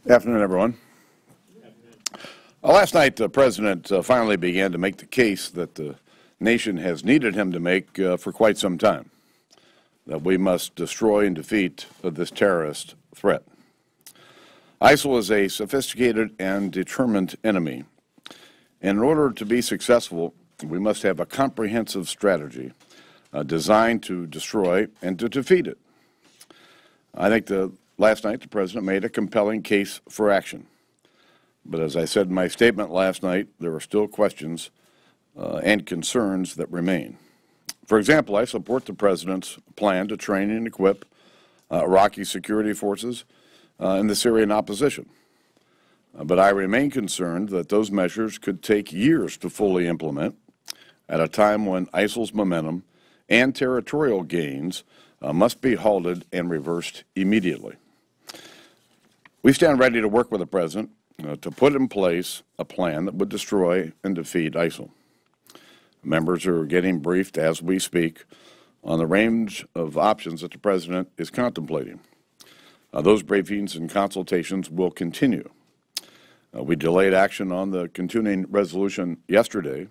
Afternoon, everyone. Last night, the President finally began to make the case that the nation has needed him to make for quite some time, that we must destroy and defeat this terrorist threat. ISIL is a sophisticated and determined enemy, and in order to be successful, we must have a comprehensive strategy designed to destroy and to defeat it. I think last night the President made a compelling case for action. But as I said in my statement last night, there are still questions and concerns that remain. For example, I support the President's plan to train and equip Iraqi security forces and the Syrian opposition. But I remain concerned that those measures could take years to fully implement at a time when ISIL's momentum and territorial gains must be halted and reversed immediately. We stand ready to work with the President to put in place a plan that would destroy and defeat ISIL. Members are getting briefed as we speak on the range of options that the President is contemplating. Those briefings and consultations will continue. We delayed action on the continuing resolution yesterday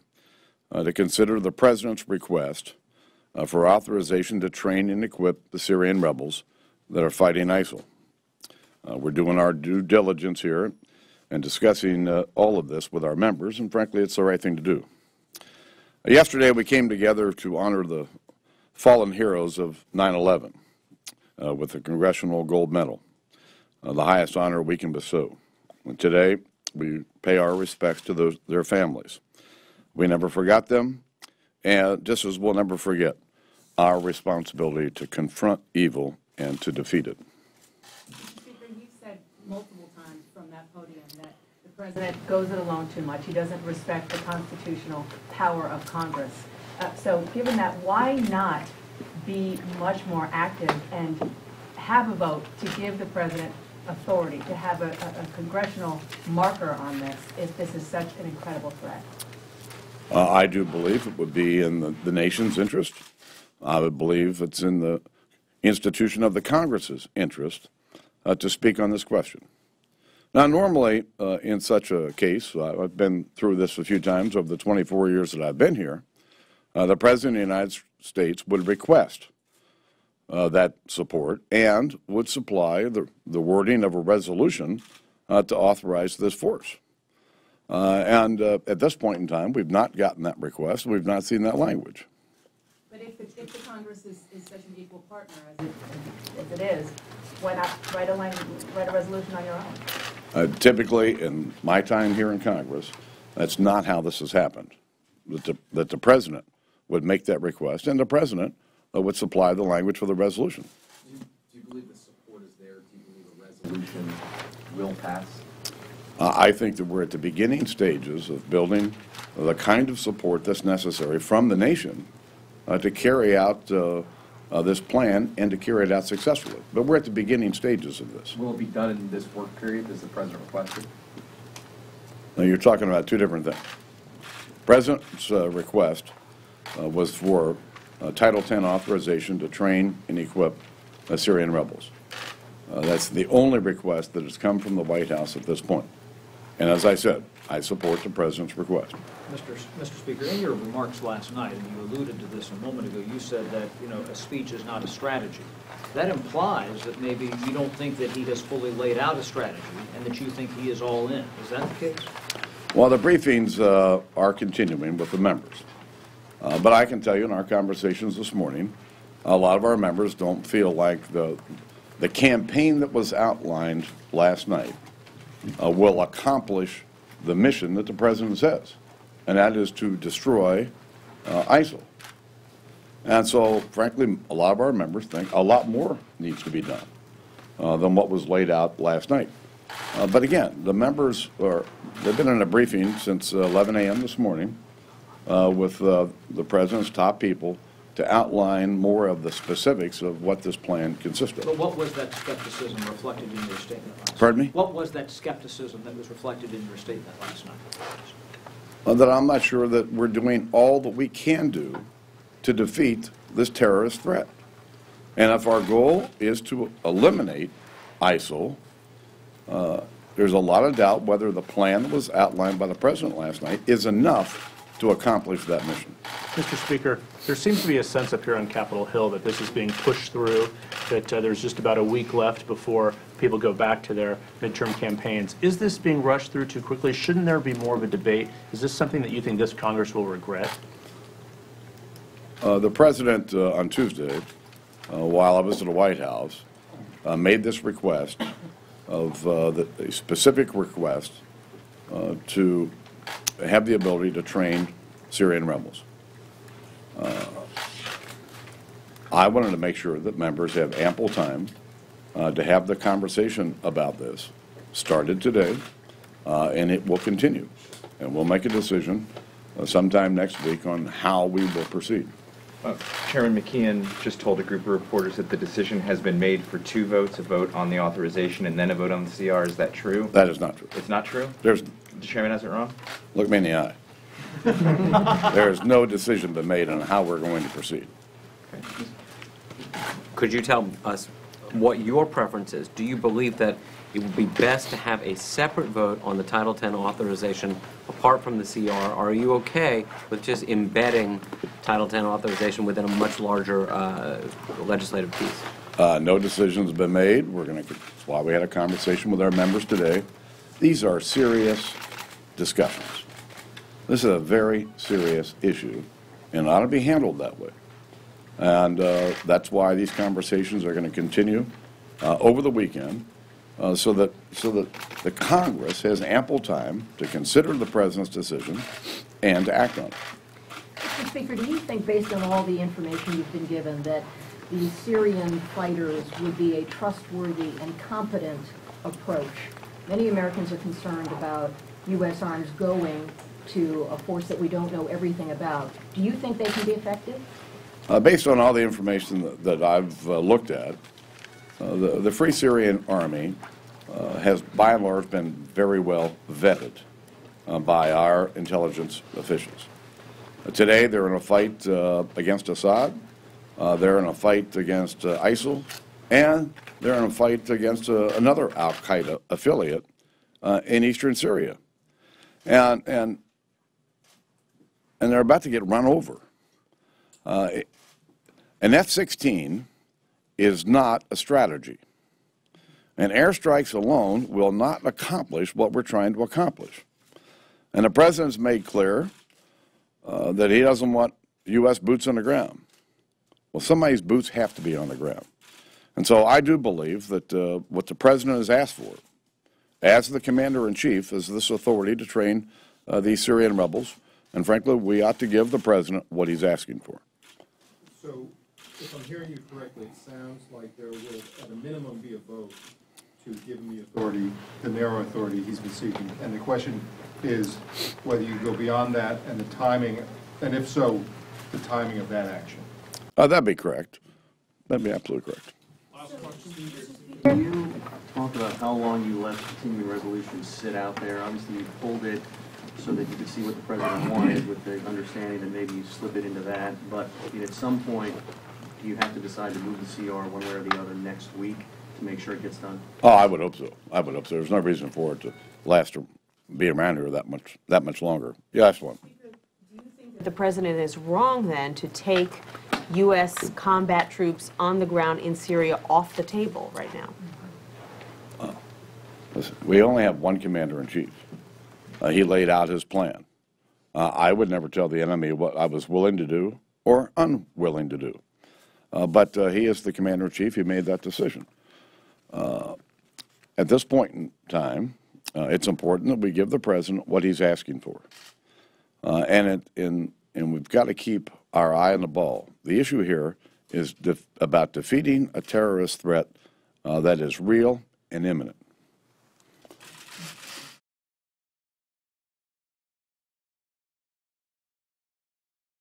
to consider the President's request for authorization to train and equip the Syrian rebels that are fighting ISIL. We're doing our due diligence here and discussing all of this with our members, and frankly, it's the right thing to do. Yesterday, we came together to honor the fallen heroes of 9/11 with the Congressional Gold Medal, the highest honor we can bestow. And today, we pay our respects to their families. We never forgot them, and just as we'll never forget our responsibility to confront evil and to defeat it. You've said multiple times from that podium that the President goes it alone too much. He doesn't respect the constitutional power of Congress. So given that, why not be much more active and have a vote to give the President authority, to have a congressional marker on this if this is such an incredible threat? I do believe it would be in the nation's interest. I would believe it's in the institution of the Congress's interest to speak on this question. Now, normally, in such a case, I've been through this a few times over the 24 years that I've been here, the President of the United States would request that support and would supply the wording of a resolution to authorize this force. And at this point in time, we've not gotten that request. We've not seen that language. But if the Congress is such an equal partner as it is, why not write a resolution on your own? Typically, in my time here in Congress, that's not how this has happened. That the President would make that request, and the President would supply the language for the resolution. Do you believe the support is there? Do you believe a resolution will pass? I think that we're at the beginning stages of building the kind of support that's necessary from the nation to carry out this plan and to carry it out successfully. But we're at the beginning stages of this. Will it be done in this work period as the President requested? Now, you're talking about two different things. The President's request was for Title X authorization to train and equip Syrian rebels. That's the only request that has come from the White House at this point. And as I said, I support the President's request. Mr. Speaker, in your remarks last night, and you alluded to this a moment ago, you said that, a speech is not a strategy. That implies that maybe you don't think that he has fully laid out a strategy and that you think he is all in. Is that the case? Well, the briefings are continuing with the members. But I can tell you in our conversations this morning, a lot of our members don't feel like the campaign that was outlined last night will accomplish the mission that the President says, and that is to destroy ISIL. And so, frankly, a lot of our members think a lot more needs to be done than what was laid out last night. But again, the members they've been in a briefing since 11 a.m. this morning with the President's top people to outline more of the specifics of what this plan consists of. But what was that skepticism reflected in your statement last night? Pardon me? What was that skepticism that was reflected in your statement last night? That I'm not sure that we're doing all that we can do to defeat this terrorist threat. And if our goal is to eliminate ISIL there's a lot of doubt whether the plan that was outlined by the president last night is enough to accomplish that mission. Mr. Speaker, there seems to be a sense up here on Capitol Hill that this is being pushed through, that there's just about a week left before people go back to their midterm campaigns. Is this being rushed through too quickly? Shouldn't there be more of a debate? Is this something that you think this Congress will regret? The president on Tuesday, while I was at the White House, made this request of a specific request to have the ability to train Syrian rebels. I wanted to make sure that members have ample time to have the conversation about this. Started today, and it will continue. And we'll make a decision sometime next week on how we will proceed. Chairman McKeon just told a group of reporters that the decision has been made for 2 votes, a vote on the authorization and then a vote on the CR. Is that true? That is not true. It's not true? The Chairman has it wrong? Look me in the eye. There's no decision been made on how we're going to proceed. Okay. Could you tell us what your preference is? Do you believe that it would be best to have a separate vote on the Title X authorization apart from the CR? Or are you okay with just embedding Title X authorization within a much larger legislative piece? No decision's been made. That's why we had a conversation with our members today. These are serious discussions. This is a very serious issue and ought to be handled that way. And that's why these conversations are going to continue over the weekend so that the Congress has ample time to consider the president's decision and to act on it. Mr. Speaker, do you think, based on all the information you've been given, that the Syrian fighters would be a trustworthy and competent approach? Many Americans are concerned about U.S. arms going to a force that we don't know everything about. Do you think they can be effective? Based on all the information that I've looked at, the Free Syrian Army has, by and large, been very well vetted by our intelligence officials. Today, they're in a fight against Assad, they're in a fight against ISIL, and they're in a fight against another al-Qaeda affiliate in eastern Syria. And they're about to get run over. An F-16 is not a strategy. And airstrikes alone will not accomplish what we're trying to accomplish. And the president's made clear that he doesn't want U.S. boots on the ground. Well, somebody's boots have to be on the ground. And so I do believe that what the president has asked for, as the commander-in-chief, is this authority to train these Syrian rebels. And frankly, we ought to give the president what he's asking for. So, if I'm hearing you correctly, it sounds like there will, at a minimum, be a vote to give him the authority, the narrow authority he's been seeking. And the question is whether you go beyond that and the timing, and if so, the timing of that action. That'd be correct. That'd be absolutely correct. Can you talk about how long you let the continuing resolution sit out there? Obviously, you pulled it so that you could see what the president wanted, with the understanding that maybe you slip it into that. But at some point, do you have to decide to move the CR one way or the other next week to make sure it gets done? Oh, I would hope so. I would hope so. There's no reason for it to last or be around here that much longer. Yes, one. The president is wrong then to take U.S. combat troops on the ground in Syria off the table right now? Listen, we only have one commander-in-chief. He laid out his plan. I would never tell the enemy what I was willing to do or unwilling to do. But he is the commander-in-chief. He made that decision. At this point in time, it's important that we give the president what he's asking for. And we've got to keep our eye on the ball. The issue here is about defeating a terrorist threat that is real and imminent.